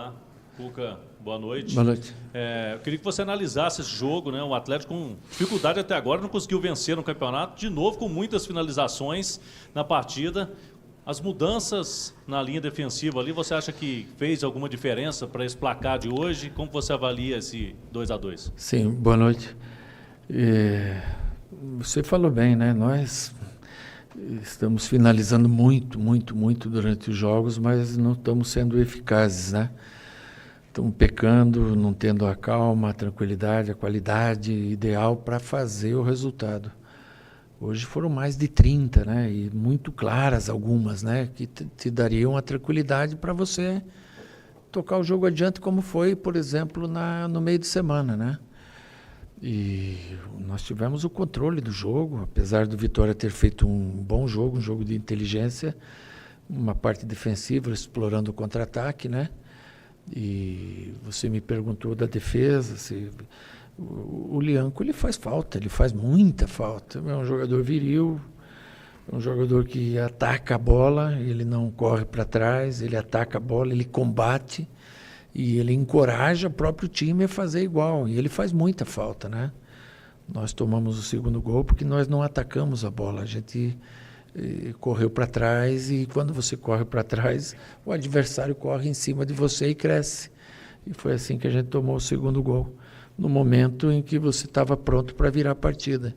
Olá, Cuca, boa noite. Boa noite. Eu queria que você analisasse esse jogo, né? O Atlético com dificuldade até agora, não conseguiu vencer no campeonato, de novo com muitas finalizações na partida. As mudanças na linha defensiva ali, você acha que fez alguma diferença para esse placar de hoje? Como você avalia esse 2-2? Sim, boa noite. Você falou bem, né? Nós estamos finalizando muito durante os jogos, mas não estamos sendo eficazes, né? Estamos pecando, não tendo a calma, a tranquilidade, a qualidade ideal para fazer o resultado. Hoje foram mais de 30, né? E muito claras algumas, né? Que te dariam a tranquilidade para você tocar o jogo adiante, como foi, por exemplo, no meio de semana, né? E nós tivemos o controle do jogo, apesar do Vitória ter feito um bom jogo, um jogo de inteligência, uma parte defensiva, explorando o contra-ataque, né? E você me perguntou da defesa, o Lianco, ele faz falta, ele faz muita falta. É um jogador viril, um jogador que ataca a bola, ele não corre para trás, ele ataca a bola, ele combate e ele encoraja o próprio time a fazer igual. E ele faz muita falta, né? Nós tomamos o segundo gol porque nós não atacamos a bola, a gente correu para trás, e quando você corre para trás, o adversário corre em cima de você e cresce. E foi assim que a gente tomou o segundo gol, no momento em que você estava pronto para virar a partida.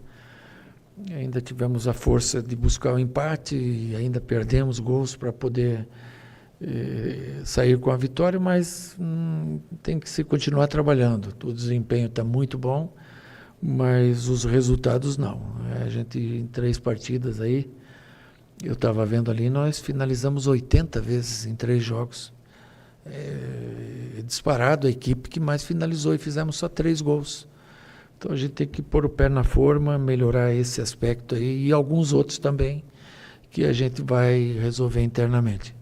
E ainda tivemos a força de buscar o empate e ainda perdemos gols para poder sair com a vitória, mas tem que se continuar trabalhando. O desempenho está muito bom, mas os resultados não. A gente, em 3 partidas aí, eu estava vendo ali, nós finalizamos 80 vezes em 3 jogos. Disparado a equipe que mais finalizou, e fizemos só 3 gols. Então a gente tem que pôr o pé na forma, melhorar esse aspecto aí e alguns outros também, que a gente vai resolver internamente.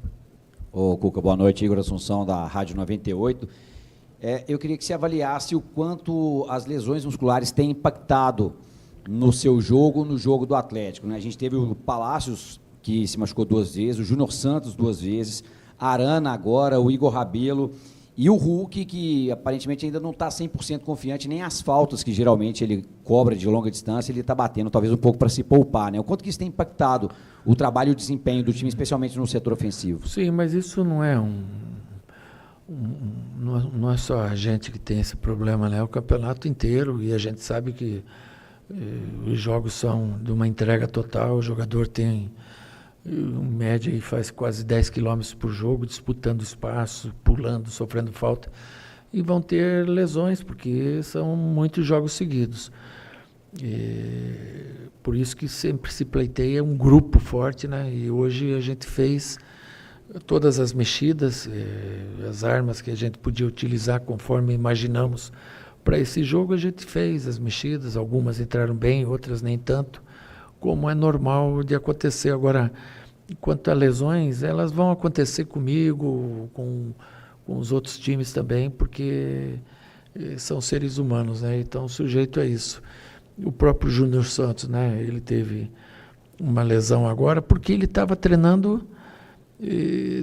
Ô, Cuca, boa noite. Igor Assunção, da Rádio 98. Eu queria que você avaliasse o quanto as lesões musculares têm impactado no seu jogo, no jogo do Atlético, né? A gente teve o Palácios, que se machucou 2 vezes, o Júnior Santos 2 vezes, a Arana agora, o Igor Rabelo e o Hulk, que aparentemente ainda não está 100% confiante, nem as faltas que geralmente ele cobra de longa distância, ele está batendo talvez um pouco para se poupar, né? O quanto que isso tem impactado o trabalho e o desempenho do time, especialmente no setor ofensivo? Sim, mas isso não é não é só a gente que tem esse problema, né? É o campeonato inteiro, e a gente sabe que os jogos são de uma entrega total, o jogador tem em média e faz quase 10 quilômetros por jogo, disputando espaço, pulando, sofrendo falta, e vão ter lesões, porque são muitos jogos seguidos. Por isso que sempre se pleiteia um grupo forte, né? E hoje a gente fez todas as mexidas, as armas que a gente podia utilizar conforme imaginamos para esse jogo, a gente fez as mexidas, algumas entraram bem, outras nem tanto, como é normal de acontecer. Agora, quanto a lesões, elas vão acontecer comigo, com os outros times também, porque são seres humanos, né? Então, sujeito a isso. O próprio Júnior Santos, né? Ele teve uma lesão agora, porque ele estava treinando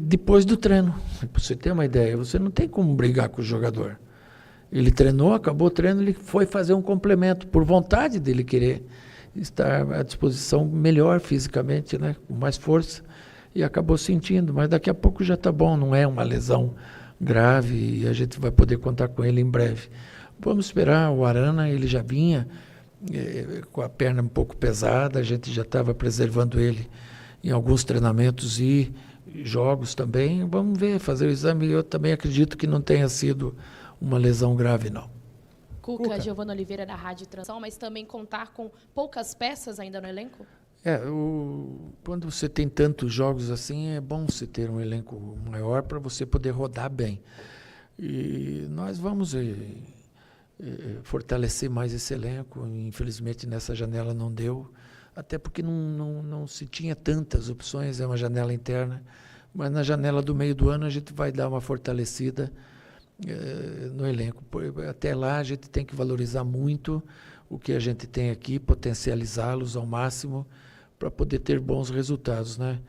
depois do treino. Para você ter uma ideia, você não tem como brigar com o jogador. Ele treinou, acabou o treino, ele foi fazer um complemento, por vontade dele querer estar à disposição melhor fisicamente, né, com mais força, e acabou sentindo, mas daqui a pouco já está bom, não é uma lesão grave, e a gente vai poder contar com ele em breve. Vamos esperar. O Arana, ele já vinha com a perna um pouco pesada, a gente já estava preservando ele em alguns treinamentos e jogos também. Vamos ver, fazer o exame. Eu também acredito que não tenha sido uma lesão grave, não. Cuca, Giovana Oliveira, da Rádio Transição, mas também contar com poucas peças ainda no elenco? Quando você tem tantos jogos assim, é bom você ter um elenco maior para você poder rodar bem. E nós vamos fortalecer mais esse elenco. Infelizmente, nessa janela não deu, até porque não se tinha tantas opções, é uma janela interna, mas na janela do meio do ano a gente vai dar uma fortalecida no elenco. Até lá a gente tem que valorizar muito o que a gente tem aqui, potencializá-los ao máximo para poder ter bons resultados, né?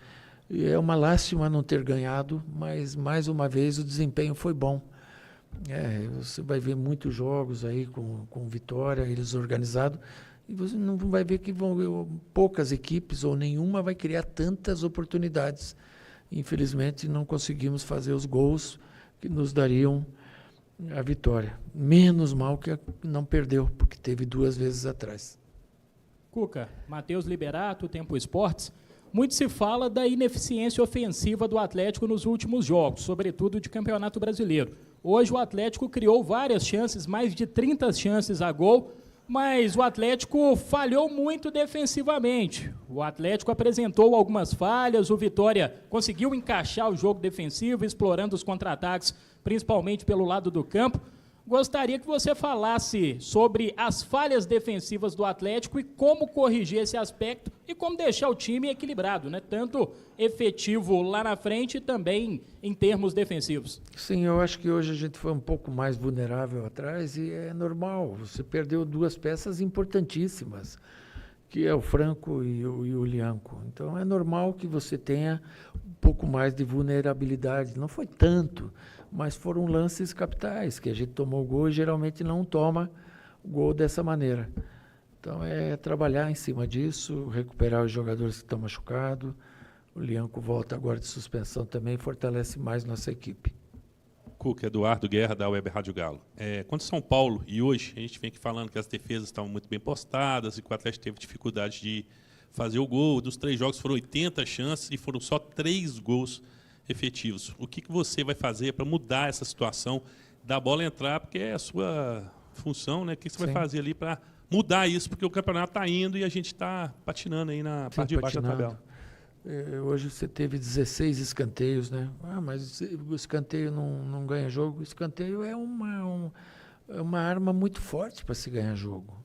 E é uma lástima não ter ganhado, mas mais uma vez o desempenho foi bom. Você vai ver muitos jogos aí com vitória, eles organizados, e você não vai ver que poucas equipes ou nenhuma vai criar tantas oportunidades. Infelizmente, não conseguimos fazer os gols que nos dariam a vitória. Menos mal que não perdeu, porque teve 2 vezes atrás. Cuca, Matheus Liberato, Tempo Esportes. Muito se fala da ineficiência ofensiva do Atlético nos últimos jogos, sobretudo de Campeonato Brasileiro. Hoje o Atlético criou várias chances, mais de 30 chances a gol, mas o Atlético falhou muito defensivamente. O Atlético apresentou algumas falhas, o Vitória conseguiu encaixar o jogo defensivo, explorando os contra-ataques, principalmente pelo lado do campo. Gostaria que você falasse sobre as falhas defensivas do Atlético e como corrigir esse aspecto e como deixar o time equilibrado, né? Tanto efetivo lá na frente e também em termos defensivos. Sim, eu acho que hoje a gente foi um pouco mais vulnerável atrás e é normal. Você perdeu 2 peças importantíssimas, que é o Franco e o Lianco. Então é normal que você tenha um pouco mais de vulnerabilidade. Não foi tanto, mas foram lances capitais, que a gente tomou o gol e geralmente não toma o gol dessa maneira. Então é trabalhar em cima disso, recuperar os jogadores que estão machucados. O Lianco volta agora de suspensão também, fortalece mais nossa equipe. Cuca, Eduardo Guerra, da Web Rádio Galo. Quanto São Paulo, e hoje a gente vem aqui falando que as defesas estavam muito bem postadas e que o Atlético teve dificuldade de fazer o gol. Dos 3 jogos foram 80 chances e foram só 3 gols efetivos. O que você vai fazer para mudar essa situação da bola entrar, porque é a sua função, né? O que você vai fazer ali para mudar isso, porque o campeonato está indo e a gente está patinando aí na parte de baixo da tabela. Hoje você teve 16 escanteios, né? Mas o escanteio não ganha jogo. O escanteio é uma arma muito forte para se ganhar jogo.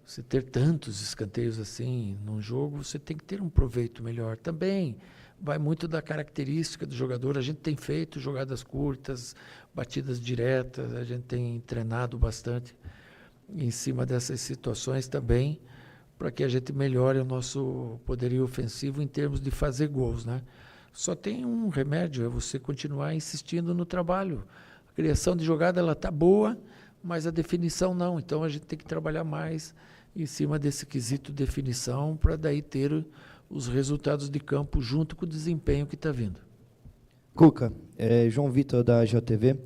Você ter tantos escanteios assim num jogo, você tem que ter um proveito melhor. Também vai muito da característica do jogador. A gente tem feito jogadas curtas, batidas diretas, a gente tem treinado bastante em cima dessas situações também, para que a gente melhore o nosso poderio ofensivo em termos de fazer gols, né? Só tem um remédio, é você continuar insistindo no trabalho. A criação de jogada ela está boa, mas a definição não. Então a gente tem que trabalhar mais em cima desse quesito definição para daí ter os resultados de campo junto com o desempenho que está vindo. Cuca, João Vitor da JTV.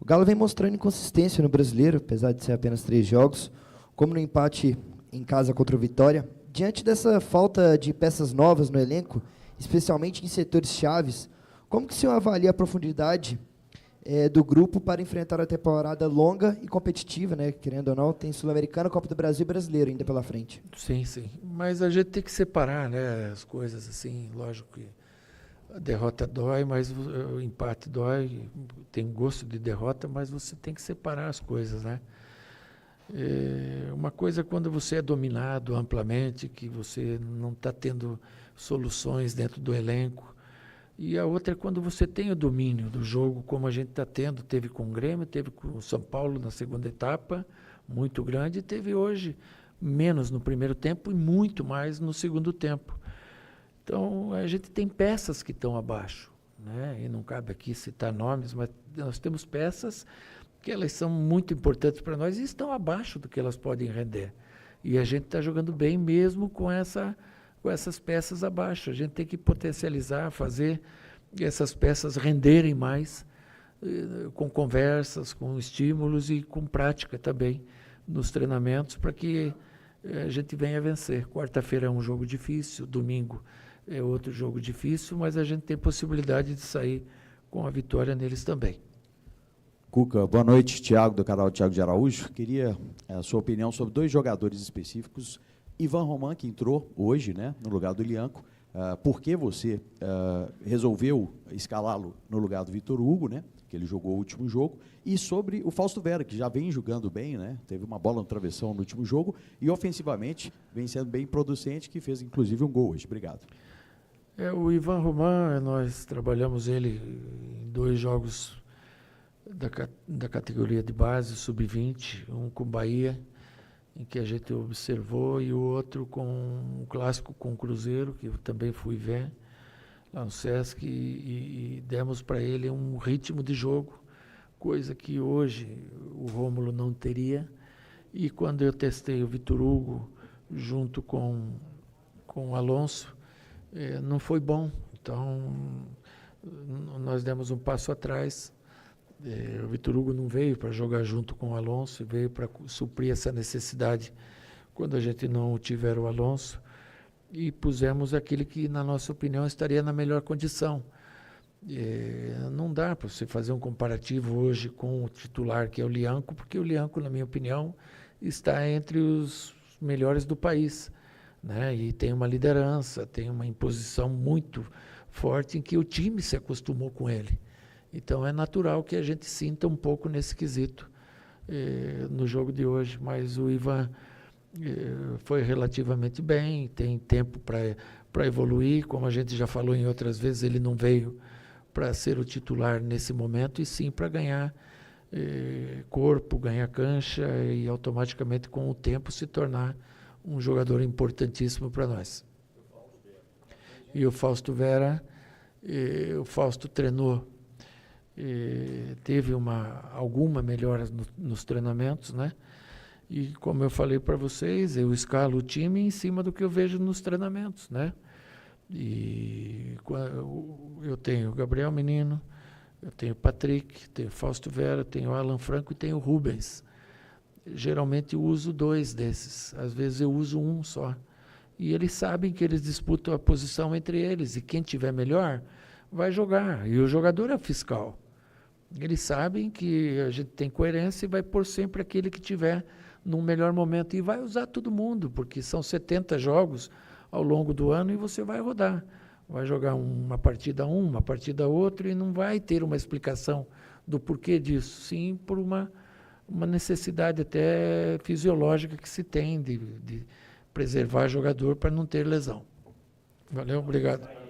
O Galo vem mostrando inconsistência no Brasileiro, apesar de ser apenas 3 jogos, como no empate em casa contra o Vitória. Diante dessa falta de peças novas no elenco, especialmente em setores chaves, como que o senhor avalia a profundidade do grupo para enfrentar a temporada longa e competitiva, né? Querendo ou não, tem Sul-Americana, Copa do Brasil e Brasileiro ainda pela frente. Sim, sim. Mas a gente tem que separar, né, as coisas assim. Lógico que a derrota dói, mas o empate dói. Tem gosto de derrota, mas você tem que separar as coisas, né? Uma coisa é quando você é dominado amplamente, que você não está tendo soluções dentro do elenco. E a outra é quando você tem o domínio do jogo, como a gente está tendo. Teve com o Grêmio, teve com o São Paulo na segunda etapa, muito grande, e teve hoje menos no primeiro tempo e muito mais no segundo tempo. Então, a gente tem peças que estão abaixo, né? E não cabe aqui citar nomes, mas nós temos peças que elas são muito importantes para nós e estão abaixo do que elas podem render. E a gente está jogando bem mesmo com essas peças abaixo. A gente tem que potencializar, fazer essas peças renderem mais, com conversas, com estímulos e com prática também nos treinamentos, para que a gente venha vencer. Quarta-feira é um jogo difícil, domingo é outro jogo difícil, mas a gente tem possibilidade de sair com a vitória neles também. Cuca, boa noite, Thiago, do canal Thiago de Araújo. Queria a sua opinião sobre 2 jogadores específicos. Ivan Roman, que entrou hoje, né, no lugar do Lianco. Por que você resolveu escalá-lo no lugar do Vitor Hugo, né, que ele jogou o último jogo? E sobre o Fausto Vera, que já vem jogando bem, né, teve uma bola no travessão no último jogo e ofensivamente vem sendo bem producente, que fez inclusive um gol hoje. Obrigado. O Ivan Roman, nós trabalhamos ele em 2 jogos da categoria de base, sub-20, um com Bahia, em que a gente observou, e o outro com um clássico com o Cruzeiro, que eu também fui ver. lá no Sesc, e demos para ele um ritmo de jogo, coisa que hoje o Rômulo não teria. E quando eu testei o Vitor Hugo junto com o Alonso, não foi bom. Então, nós demos um passo atrás. O Vitor Hugo não veio para jogar junto com o Alonso, veio para suprir essa necessidade quando a gente não tiver o Alonso, e pusemos aquele que, na nossa opinião, estaria na melhor condição. Não dá para você fazer um comparativo hoje com o titular, que é o Lianco, porque o Lianco, na minha opinião, está entre os melhores do país, né? E tem uma liderança, tem uma imposição muito forte em que o time se acostumou com ele. Então é natural que a gente sinta um pouco nesse quesito no jogo de hoje, mas o Ivan foi relativamente bem, tem tempo para evoluir, como a gente já falou em outras vezes, ele não veio para ser o titular nesse momento, e sim para ganhar corpo, ganhar cancha e automaticamente com o tempo se tornar um jogador importantíssimo para nós. E o Fausto Vera, o Fausto treinou, teve alguma melhora nos treinamentos, né? E como eu falei para vocês, eu escalo o time em cima do que eu vejo nos treinamentos, né? E eu tenho o Gabriel Menino, eu tenho o Patrick, tenho o Fausto Vera, tenho o Alan Franco e tenho o Rubens. Geralmente eu uso 2 desses, às vezes eu uso um só. E eles sabem que eles disputam a posição entre eles, e quem tiver melhor vai jogar. E o jogador é fiscal. Eles sabem que a gente tem coerência e vai pôr sempre aquele que tiver num melhor momento. E vai usar todo mundo, porque são 70 jogos ao longo do ano e você vai rodar. Vai jogar uma partida uma partida outra, e não vai ter uma explicação do porquê disso. Sim, por uma necessidade até fisiológica que se tem de preservar jogador para não ter lesão. Valeu, obrigado.